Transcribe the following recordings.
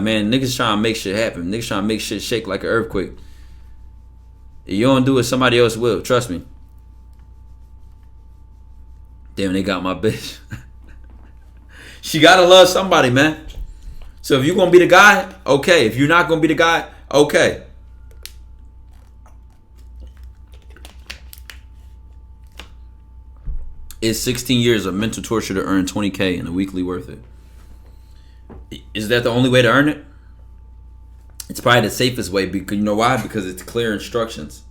Man, niggas trying to make shit happen. Niggas trying to make shit shake like an earthquake. If you don't do it, somebody else will. Trust me. Damn, they got my bitch. She gotta love somebody, man. So if you gonna be the guy, okay. If you're not gonna be the guy, okay. It's 16 years of mental torture to earn $20K and a weekly worth it. Is that the only way to earn it? It's probably the safest way, because you know why? Because it's clear instructions.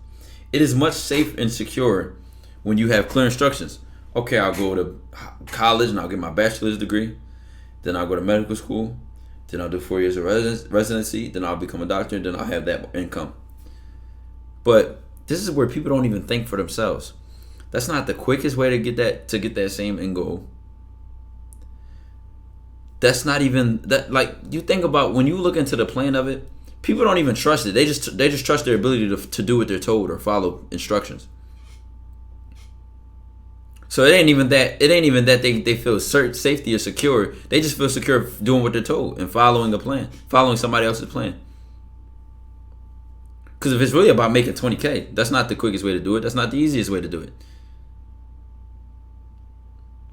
It is much safer and secure when you have clear instructions. Okay, I'll go to college and I'll get my bachelor's degree. Then I'll go to medical school. Then I'll do 4 years of residency. Then I'll become a doctor. Then I'll have that income. But this is where people don't even think for themselves. That's not the quickest way to get that same end goal. That's not even that. Like, you think about when you look into the plan of it, people don't even trust it. They just trust their ability to do what they're told or follow instructions. So it ain't even that they feel safety or secure. They just feel secure doing what they're told and following a plan, following somebody else's plan. Because if it's really about making $20K, that's not the quickest way to do it. That's not the easiest way to do it.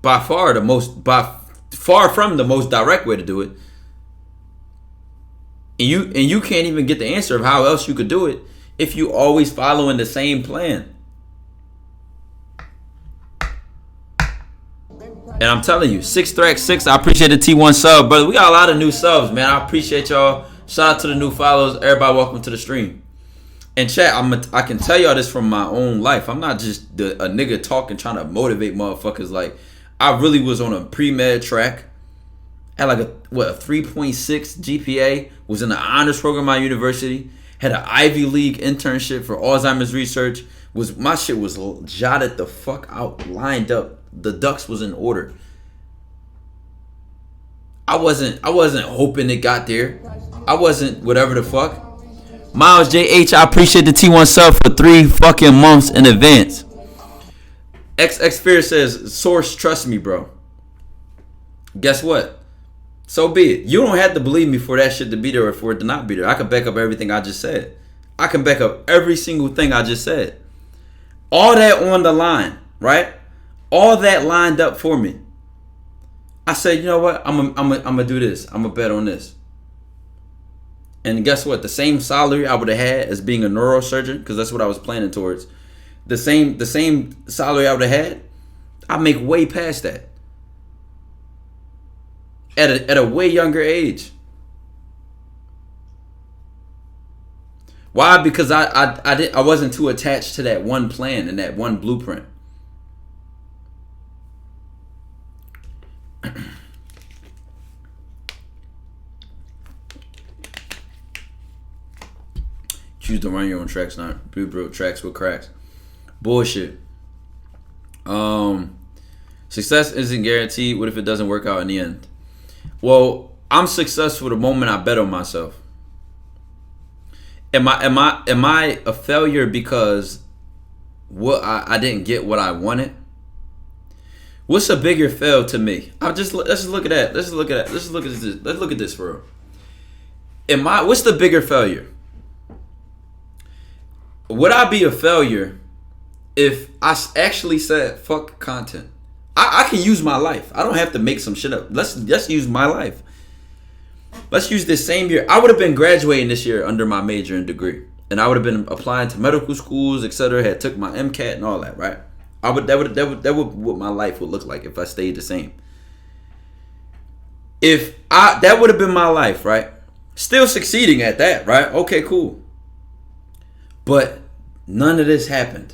By far from the most direct way to do it. And you can't even get the answer of how else you could do it if you always following the same plan. And I'm telling you, 6 I appreciate the T1 sub, brother. We got a lot of new subs, man. I appreciate y'all. Shout out to the new followers. Everybody, welcome to the stream. And chat, I can tell y'all this from my own life. I'm not just a nigga talking, trying to motivate motherfuckers. Like, I really was on a pre-med track. Had like a 3.6 GPA. Was in the honors program at my university. Had an Ivy League internship for Alzheimer's research. My shit was jotted the fuck out, lined up. The ducks was in order. I wasn't hoping it got there. I wasn't whatever the fuck. Miles JH, I appreciate the T1 sub for 3 fucking months in advance. XX Fear says, source, trust me, bro. Guess what? So be it. You don't have to believe me for that shit to be there or for it to not be there. I can back up everything I just said. I can back up every single thing I just said. All that on the line, right? All that lined up for me. I said, you know what? I'm gonna do this. I'm gonna bet on this. And guess what? The same salary I would have had as being a neurosurgeon, because that's what I was planning towards. The same salary I would have had, I make way past that. At a way younger age. Why? Because I wasn't too attached to that one plan and that one blueprint. Choose to run your own tracks, not build tracks with cracks. Bullshit. Success isn't guaranteed. What if it doesn't work out in the end? Well, I'm successful the moment I bet on myself. Am I a failure because I didn't get what I wanted? What's a bigger fail to me? Let's just look at that. Let's look at this for real. What's the bigger failure? Would I be a failure if I actually said fuck content? I can use my life. I don't have to make some shit up. Let's use my life. Let's use this same year. I would have been graduating this year under my major and degree, and I would have been applying to medical schools, etc. Had took my MCAT and all that, right? That would what my life would look like if I stayed the same. That would have been my life, right? Still succeeding at that, right? Okay, cool. But none of this happened.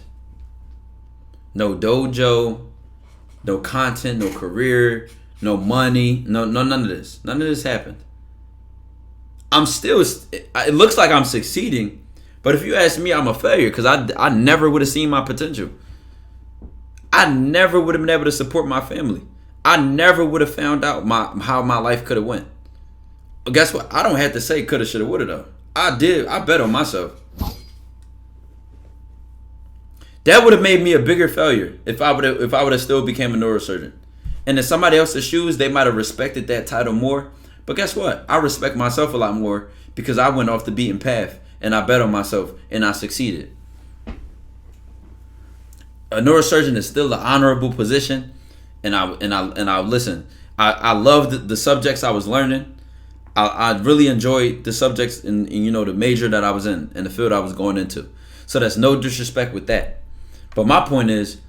No dojo, no content, no career, no money, none of this. None of this happened. It looks like I'm succeeding, but if you ask me, I'm a failure because I never would have seen my potential. I never would have been able to support my family. I never would have found out how my life could have went. But guess what? I don't have to say coulda, shoulda, woulda though. I did. I bet on myself. That would have made me a bigger failure if I would have still became a neurosurgeon. And in somebody else's shoes, they might have respected that title more. But guess what? I respect myself a lot more because I went off the beaten path and I bet on myself and I succeeded. A neurosurgeon is still an honorable position, and I listen. I loved the subjects I was learning. I really enjoyed the subjects in the major that I was in and the field I was going into. So that's no disrespect with that. But my point is,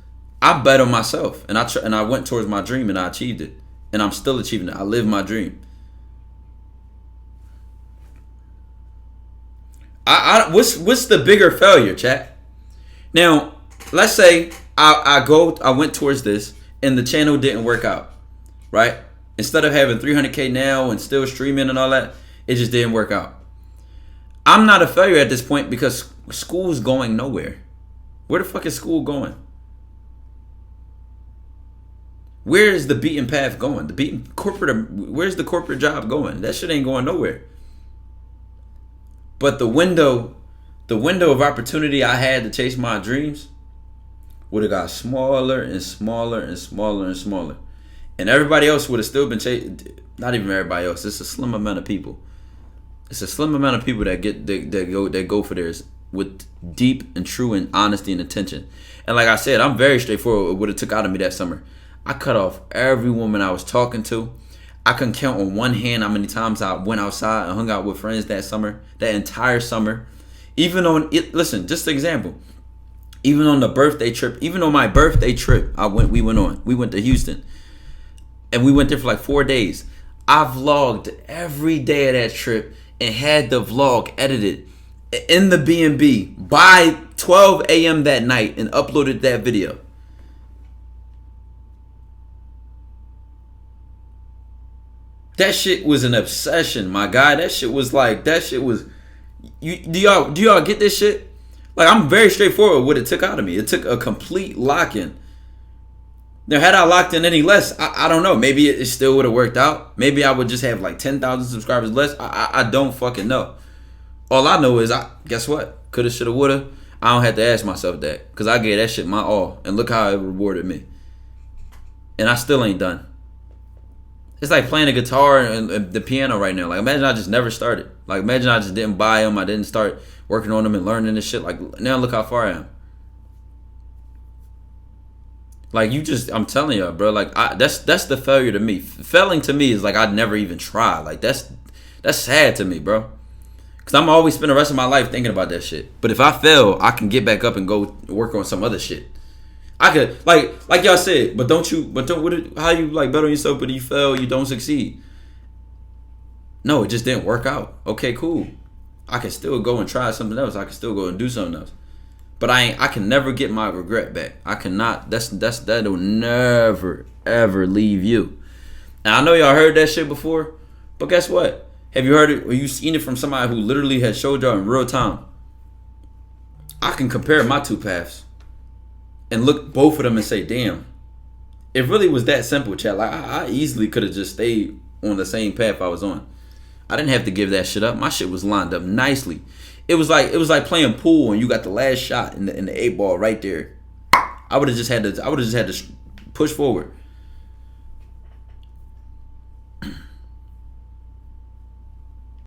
I bet on myself and I went towards my dream and I achieved it, and I'm still achieving it. I live my dream. What's the bigger failure, chat? Now, let's say I went towards this and the channel didn't work out, right? Instead of having 300K now and still streaming and all that, it just didn't work out. I'm not a failure at this point because school's going nowhere. Where the fuck is school going? Where is the beaten path going? Where's the corporate job going? That shit ain't going nowhere. But the window of opportunity I had to chase my dreams would have got smaller and smaller and smaller and smaller. And everybody else would have still been chasing. Not even everybody else. It's a slim amount of people. It's a slim amount of people that go for theirs with deep and true and honesty and intention. And like I said, I'm very straightforward with what it took out of me that summer. I cut off every woman I was talking to. I can count on one hand how many times I went outside and hung out with friends that summer, that entire summer. Even on it, listen, just an example. Even on the birthday trip, even on my birthday trip, we went to Houston. And we went there for like 4 days. I vlogged every day of that trip and had the vlog edited in the B&B by 12 a.m. that night and uploaded that video. That shit was an obsession, my guy. Do y'all get this shit? Like, I'm very straightforward with what it took out of me. It took a complete lock-in. Now, had I locked in any less, I don't know. Maybe it still would have worked out. Maybe I would just have like 10,000 subscribers less. I don't fucking know. All I know is, guess what? Coulda, shoulda, woulda. I don't have to ask myself that because I gave that shit my all. And look how it rewarded me. And I still ain't done. It's like playing a guitar and the piano right now. Like, imagine I just never started. Like, imagine I just didn't buy them. I didn't start working on them and learning this shit. Like, now look how far I am. Like, I'm telling y'all, bro. Like, that's the failure to me. Failing to me is like I'd never even try. Like, that's sad to me, bro. Because I'm always spend the rest of my life thinking about that shit. But if I fail, I can get back up and go work on some other shit. I could, like y'all said, how you like bet on yourself, but you fail, you don't succeed. No, it just didn't work out. Okay, cool. I can still go and try something else. I can still go and do something else. But I can never get my regret back. I cannot. That'll never ever leave you. And I know y'all heard that shit before, but guess what? Have you heard it or you seen it from somebody who literally has showed y'all in real time? I can compare my two paths and look both of them and say, damn, it really was that simple, chat. Like, I easily could have just stayed on the same path I was on. I didn't have to give that shit up. My shit was lined up nicely. It was like playing pool and you got the last shot in the 8 ball right there. I would have just had to push forward.